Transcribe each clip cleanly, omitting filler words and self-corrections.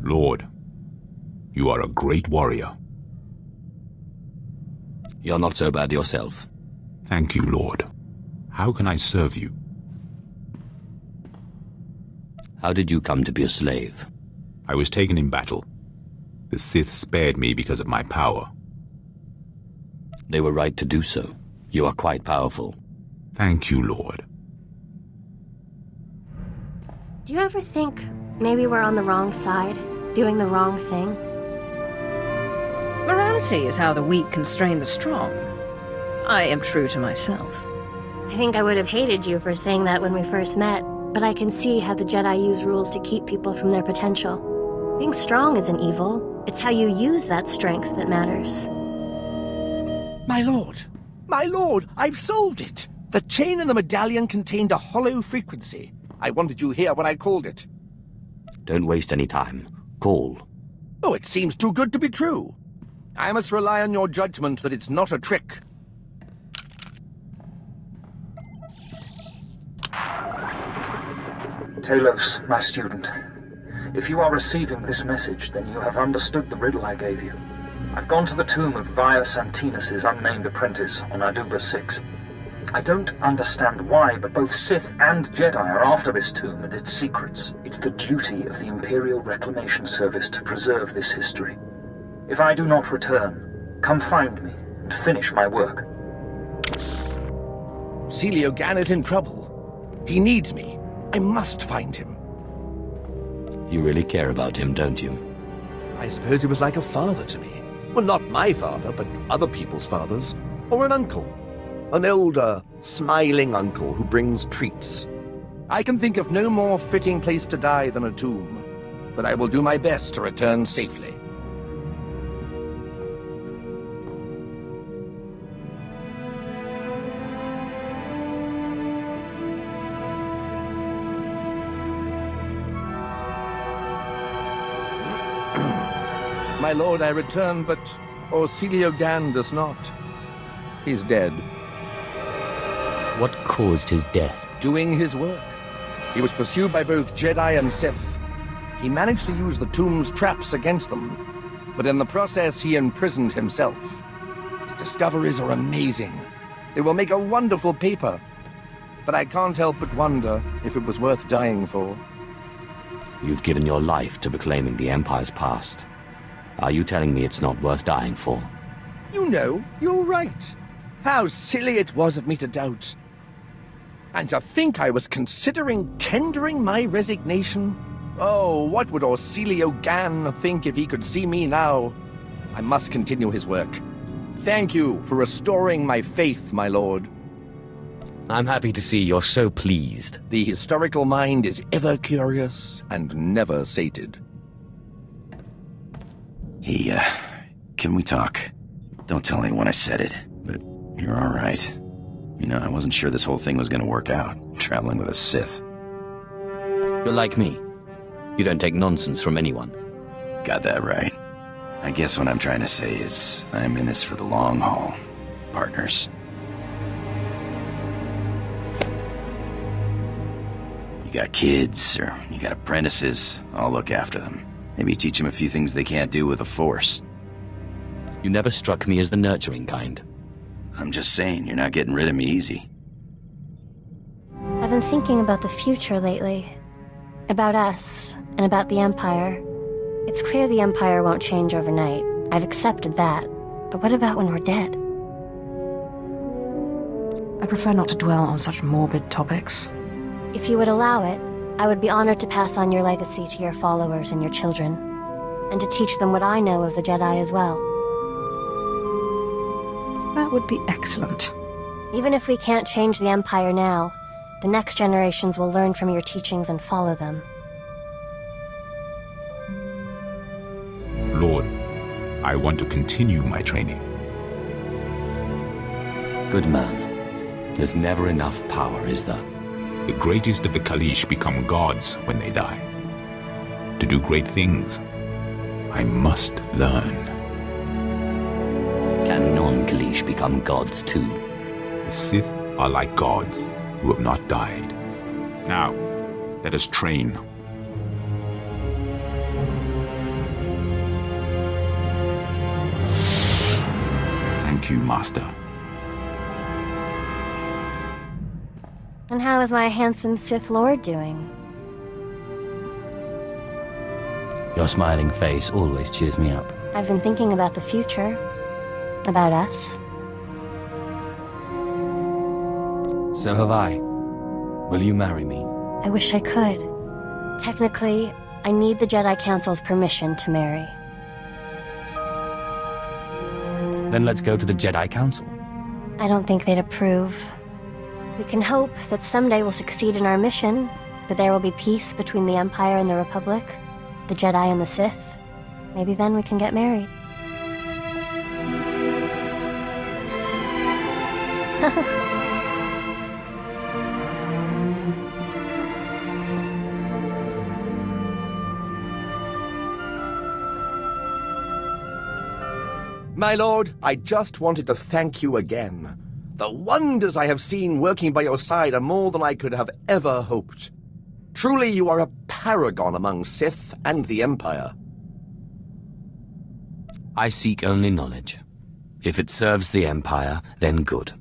Lord, you are a great warrior. You're not so bad yourself. Thank you, Lord. How can I serve you? How did you come to be a slave? I was taken in battle. The Sith spared me because of my power. They were right to do so. You are quite powerful. Thank you, Lord. Do you ever think maybe we're on the wrong side, doing the wrong thing? Morality is how the weak constrain the strong. I am true to myself. I think I would have hated you for saying that when we first met, but I can see how the Jedi use rules to keep people from their potential. Being strong isn't evil. It's how you use that strength that matters. My lord! My lord! I've solved it! The chain in the medallion contained a hollow frequency. I wanted you here when I called it. Don't waste any time. Call. Oh, it seems too good to be true. I must rely on your judgment that it's not a trick. Talos, my student. If you are receiving this message, then you have understood the riddle I gave you. I've gone to the tomb of Vaya Santinus' unnamed apprentice on Aduba 6. I don't understand why, but both Sith and Jedi are after this tomb and its secrets. It's the duty of the Imperial Reclamation Service to preserve this history. If I do not return, come find me and finish my work. Celio Gan is in trouble. He needs me. I must find him. You really care about him, don't you? I suppose he was like a father to me. Well, not my father, but other people's fathers. Or an uncle. An older, smiling uncle who brings treats. I can think of no more fitting place to die than a tomb, but I will do my best to return safely. My lord, I return, but Orsilio Gan does not. He's dead. What caused his death? Doing his work. He was pursued by both Jedi and Sith. He managed to use the tomb's traps against them, but in the process he imprisoned himself. His discoveries are amazing. They will make a wonderful paper, but I can't help but wonder if it was worth dying for. You've given your life to reclaiming the Empire's past. Are you telling me it's not worth dying for? You know, you're right. How silly it was of me to doubt. And to think I was considering tendering my resignation? Oh, what would Orsilio Gan think if he could see me now? I must continue his work. Thank you for restoring my faith, my lord. I'm happy to see you're so pleased. The historical mind is ever curious and never sated. Hey, can we talk? Don't tell anyone I said it, but you're all right. You know, I wasn't sure this whole thing was gonna work out, traveling with a Sith. You're like me. You don't take nonsense from anyone. Got that right. I guess what I'm trying to say is, I'm in this for the long haul. Partners. You got kids, or you got apprentices, I'll look after them. Maybe teach them a few things they can't do with the Force. You never struck me as the nurturing kind. I'm just saying, you're not getting rid of me easy. I've been thinking about the future lately. About us, and about the Empire. It's clear the Empire won't change overnight. I've accepted that. But what about when we're dead? I prefer not to dwell on such morbid topics. If you would allow it, I would be honored to pass on your legacy to your followers and your children, and to teach them what I know of the Jedi as well. That would be excellent. Even if we can't change the Empire now, the next generations will learn from your teachings and follow them. Lord, I want to continue my training. Good man. There's never enough power, is there? The greatest of the Kaleesh become gods when they die. To do great things, I must learn. Can non-Kaleesh become gods too? The Sith are like gods who have not died. Now, let us train. you, Master. And how is my handsome Sith Lord doing? Your smiling face always cheers me up. I've been thinking about the future. About us. So have I. Will you marry me? I wish I could. Technically, I need the Jedi Council's permission to marry. Then let's go to the Jedi Council. I don't think they'd approve. We can hope that someday we'll succeed in our mission, that there will be peace between the Empire and the Republic, the Jedi and the Sith. Maybe then we can get married. My lord, I just wanted to thank you again. The wonders I have seen working by your side are more than I could have ever hoped. Truly, you are a paragon among Sith and the Empire. I seek only knowledge. If it serves the Empire, then good.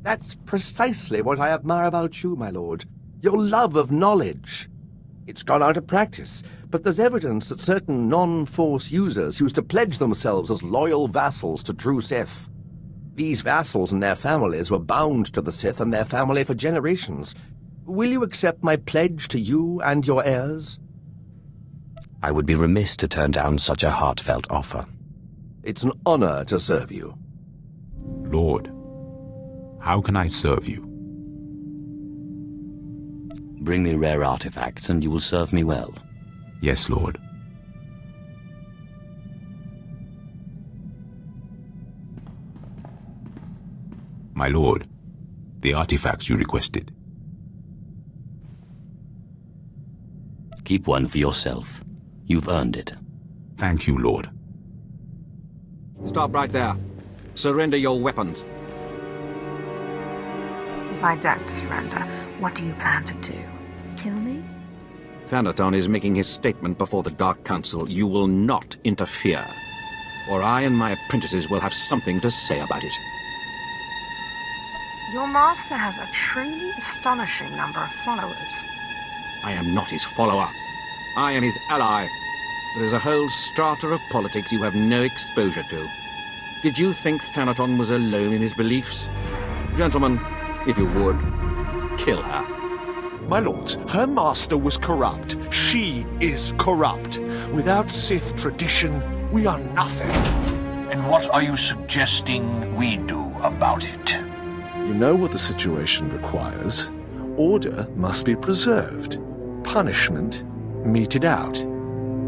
That's precisely what I admire about you, my lord. Your love of knowledge. It's gone out of practice, but there's evidence that certain non-Force users used to pledge themselves as loyal vassals to true Sith. These vassals and their families were bound to the Sith and their family for generations. Will you accept my pledge to you and your heirs? I would be remiss to turn down such a heartfelt offer. It's an honor to serve you. Lord, how can I serve you? Bring me rare artifacts and you will serve me well. Yes, Lord. My lord, the artifacts you requested. Keep one for yourself. You've earned it. Thank you, Lord. Stop right there. Surrender your weapons. If I don't surrender, what do you plan to do? Kill me? Thanaton is making his statement before the Dark Council. You will not interfere, or I and my apprentices will have something to say about it. Your master has a truly astonishing number of followers. I am not his follower. I am his ally. There is a whole strata of politics you have no exposure to. Did you think Thanaton was alone in his beliefs? Gentlemen, if you would, kill her. My lords, her master was corrupt. She is corrupt. Without Sith tradition, we are nothing. And what are you suggesting we do about it? You know what the situation requires. Order must be preserved. Punishment meted out.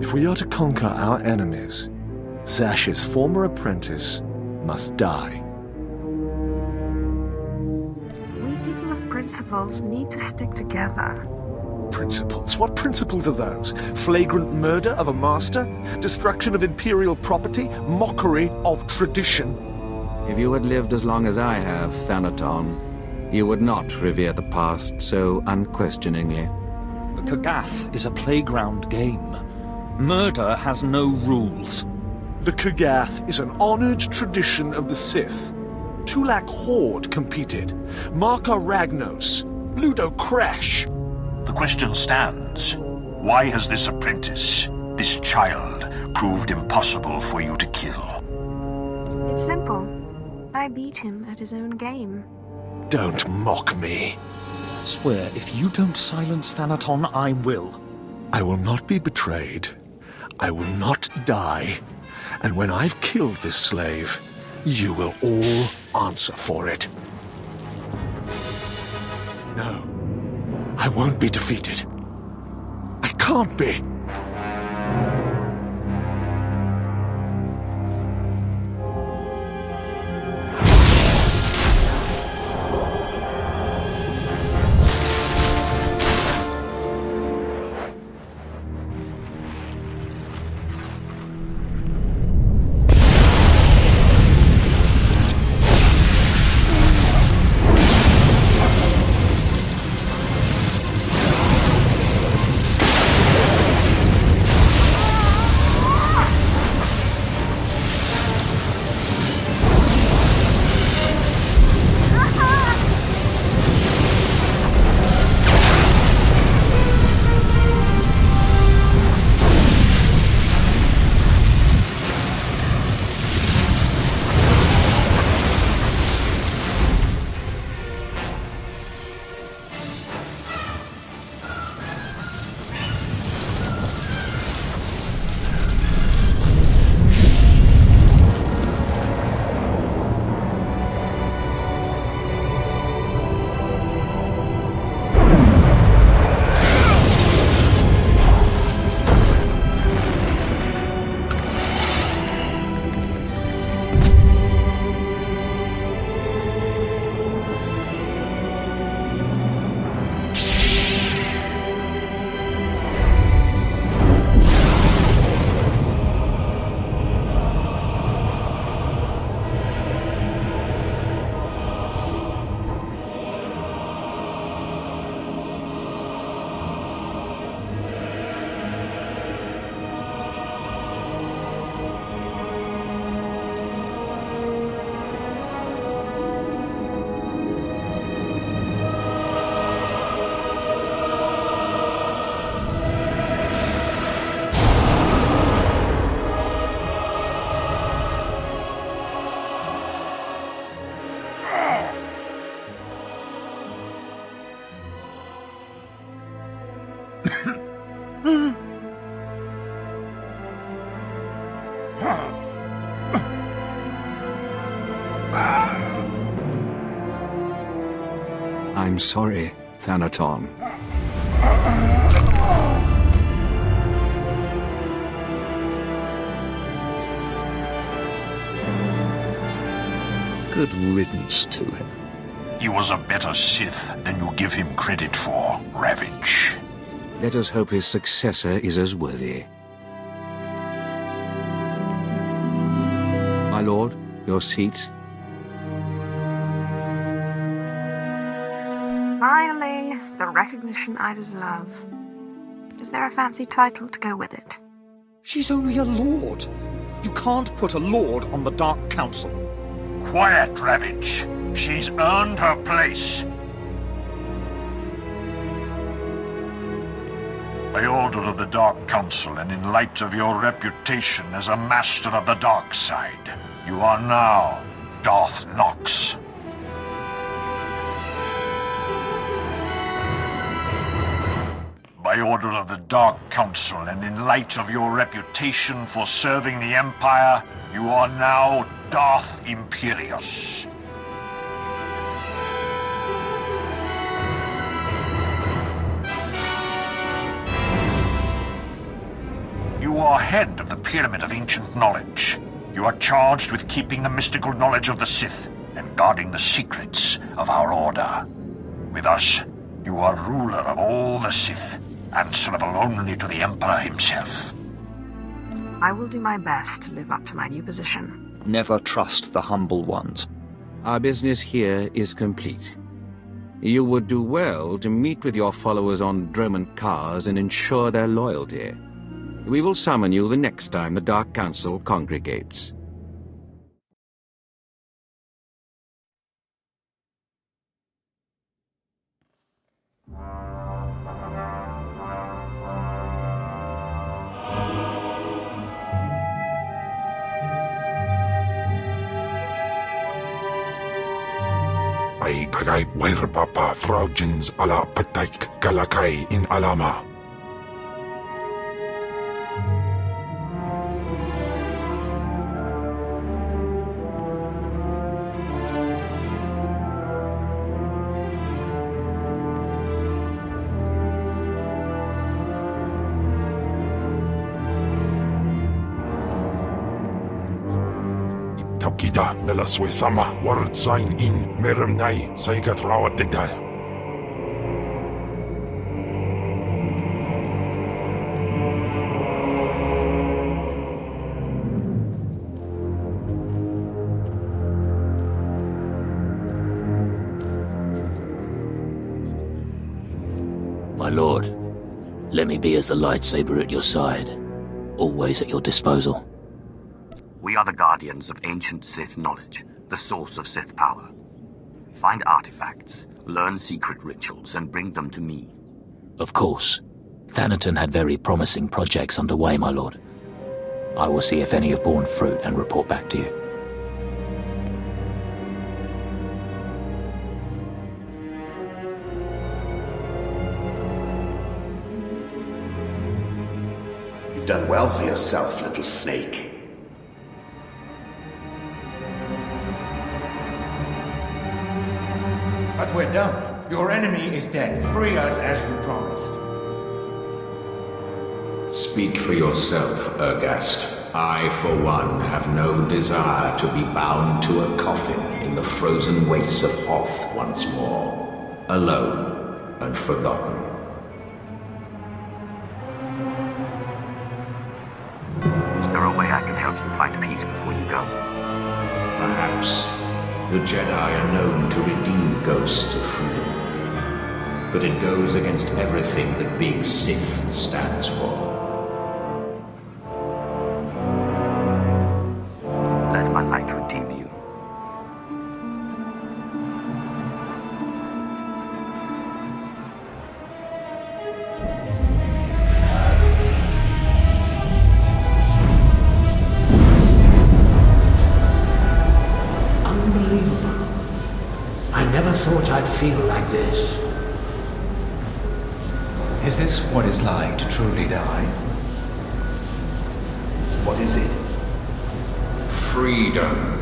If we are to conquer our enemies, Zash's former apprentice must die. We people of principles need to stick together. Principles? What principles are those? Flagrant murder of a master? Destruction of imperial property? Mockery of tradition? If you had lived as long as I have, Thanaton, you would not revere the past so unquestioningly. The Kagath is a playground game. Murder has no rules. The Kagath is an honored tradition of the Sith. Tulak Horde competed. Marka Ragnos. Ludo Crash. The question stands. Why has this apprentice, this child, proved impossible for you to kill? It's simple. I beat him at his own game. Don't mock me. Swear, if you don't silence Thanaton, I will. I will not be betrayed. I will not die. And when I've killed this slave, you will all answer for it. No, I won't be defeated. I can't be. I'm sorry, Thanaton. Good riddance to him. He was a better Sith than you give him credit for, Ravage. Let us hope his successor is as worthy. My lord, your seat. Finally, the recognition I deserve. Is there a fancy title to go with it? She's only a lord. You can't put a lord on the Dark Council. Quiet, Ravage. She's earned her place. By order of the Dark Council and in light of your reputation as a master of the dark side, you are now Darth Nox. By order of the Dark Council and in light of your reputation for serving the Empire, you are now Darth Imperius. You are head of the Pyramid of Ancient Knowledge. You are charged with keeping the mystical knowledge of the Sith and guarding the secrets of our order. With us, you are ruler of all the Sith, answerable only to the Emperor himself. I will do my best to live up to my new position. Never trust the humble ones. Our business here is complete. You would do well to meet with your followers on Dromund Kaas and ensure their loyalty. We will summon you the next time the Dark Council congregates. Ay kagay Wairpapa Fraujins ala Pataik Galakay in Alama. Taukida nela Swesama word sign in Meremnai Saigat Rawat Degdal. My lord, let me be as the lightsaber at your side, always at your disposal. We are the guardians of ancient Sith knowledge, the source of Sith power. Find artifacts, learn secret rituals, and bring them to me. Of course. Thanaton had very promising projects underway, my lord. I will see if any have borne fruit and report back to you. You've done well for yourself, little snake. But we're done. Your enemy is dead. Free us as you promised. Speak for yourself, Ergast. I, for one, have no desire to be bound to a coffin in the frozen wastes of Hoth once more. Alone and forgotten. Is there a way I can help you find peace before you go? Perhaps. The Jedi are known to redeem ghosts of freedom. But it goes against everything that Big Sith stands for. Let my light redeem you. Unbelievable. I never thought I'd feel like this. Is this what it's like to truly die? What is it? freedom.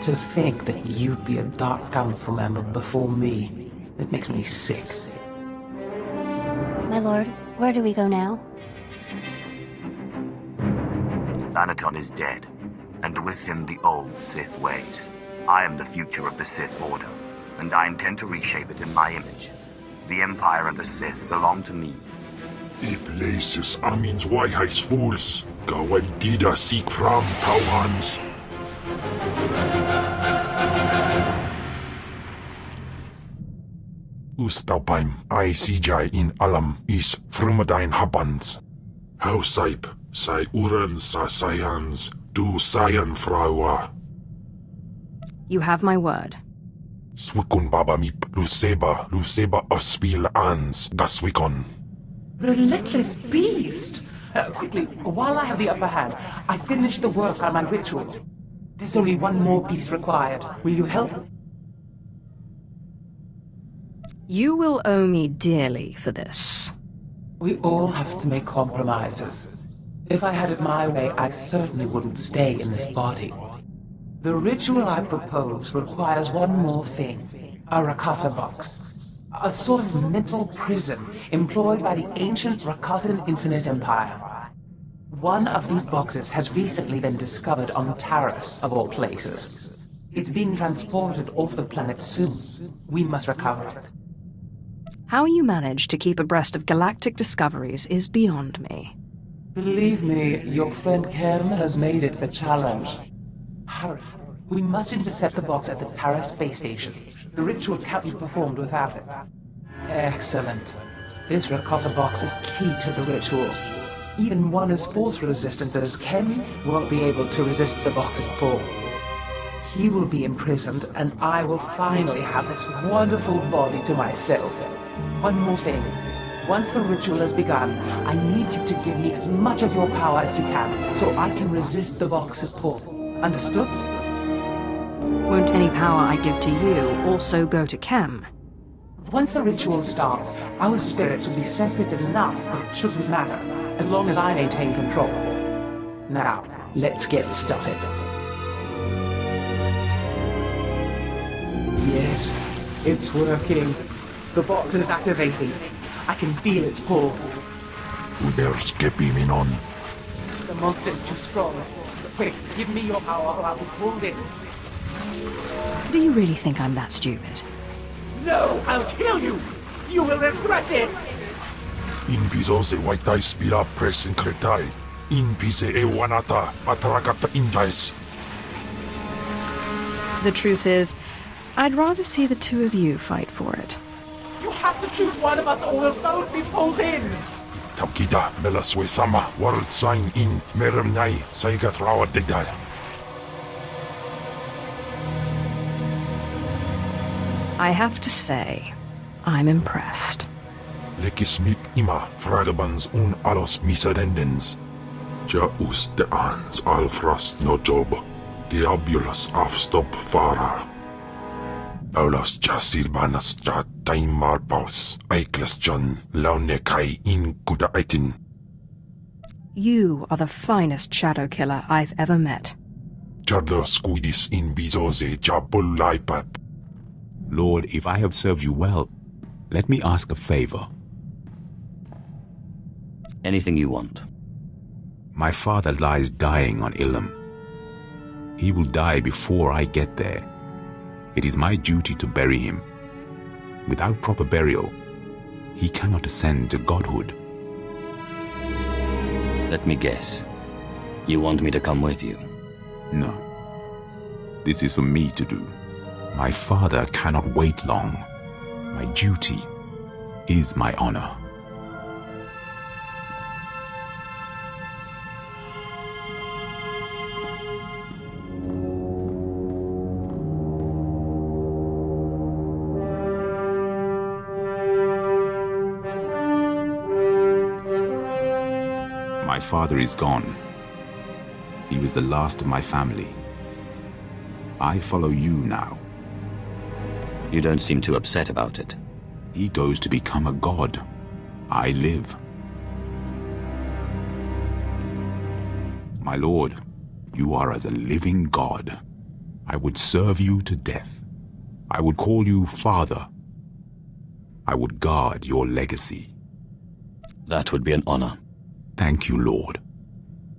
To think that you'd be a Dark Council member before me, it makes me sick. My lord, where do we go now? Thanaton is dead, and with him the old Sith ways. I am the future of the Sith Order, and I intend to reshape it in my image. The Empire and the Sith belong to me. I places amins wajhais fools, gawan tida seek from Tauhans. Ustaupaim I CJ in alam is frumadine habans. Hausaip, sai uren sa sayans, du sayan fraua. You have my word. Swikun baba mip, Luceba osvil ans, gaswikon. Relentless beast! Quickly, while I have the upper hand, I finished the work on my ritual. There's only one more piece required. Will you help? You will owe me dearly for this. We all have to make compromises. If I had it my way, I certainly wouldn't stay in this body. The ritual I propose requires one more thing. A Rakata box. A sort of mental prison employed by the ancient Rakatan Infinite Empire. One of these boxes has recently been discovered on Taris, of all places. It's being transported off the planet soon. We must recover it. How you manage to keep abreast of galactic discoveries is beyond me. Believe me, your friend Ken has made it a challenge. Hurry. We must intercept the box at the Taris space station. The ritual can't be performed without it. Excellent. This Rakata box is key to the ritual. Even one as force-resistant as Ken won't be able to resist the box's pull. He will be imprisoned, and I will finally have this wonderful body to myself. One more thing. Once the ritual has begun, I need you to give me as much of your power as you can, so I can resist the box's pull. Understood? Won't any power I give to you also go to Chem? Once the ritual starts, our spirits will be separate enough that it shouldn't matter, as long as I maintain control. Now, let's get started. Yes, it's working. The box is activating. I can feel its pull. There's Kepiminon. The monster is too strong. Quick, give me your power or I'll be pulled in. Do you really think I'm that stupid? No, I'll kill you! You will regret this! In piso se waitai spila presen kretai. In pise e wanata atragata indais. The truth is, I'd rather see the two of you fight for it. You have to choose one of us or we'll both be pulled in! Taukida melaswe sama word sign in meremnai saigat rawa degdai. I have to say, I'm impressed. Lekis mip ima fragabans un alos miserendens. Ja us de ans alfrast no job. Diabulus afstop fara. Aulas ja silbanas ja taimar paus. Aikles John laune kai in kuda aitin. You are the finest shadow killer I've ever met. Jardo squidis in bizoze jabul laipat. Lord, if I have served you well, let me ask a favor. Anything you want. My father lies dying on Ilum. He will die before I get there. It is my duty to bury him. Without proper burial, he cannot ascend to godhood. Let me guess. You want me to come with you? No. This is for me to do. My father cannot wait long. My duty is my honor. My father is gone. He was the last of my family. I follow you now. You don't seem too upset about it. He goes to become a god. I live. My lord, you are as a living god. I would serve you to death. I would call you father. I would guard your legacy. That would be an honor. Thank you, Lord.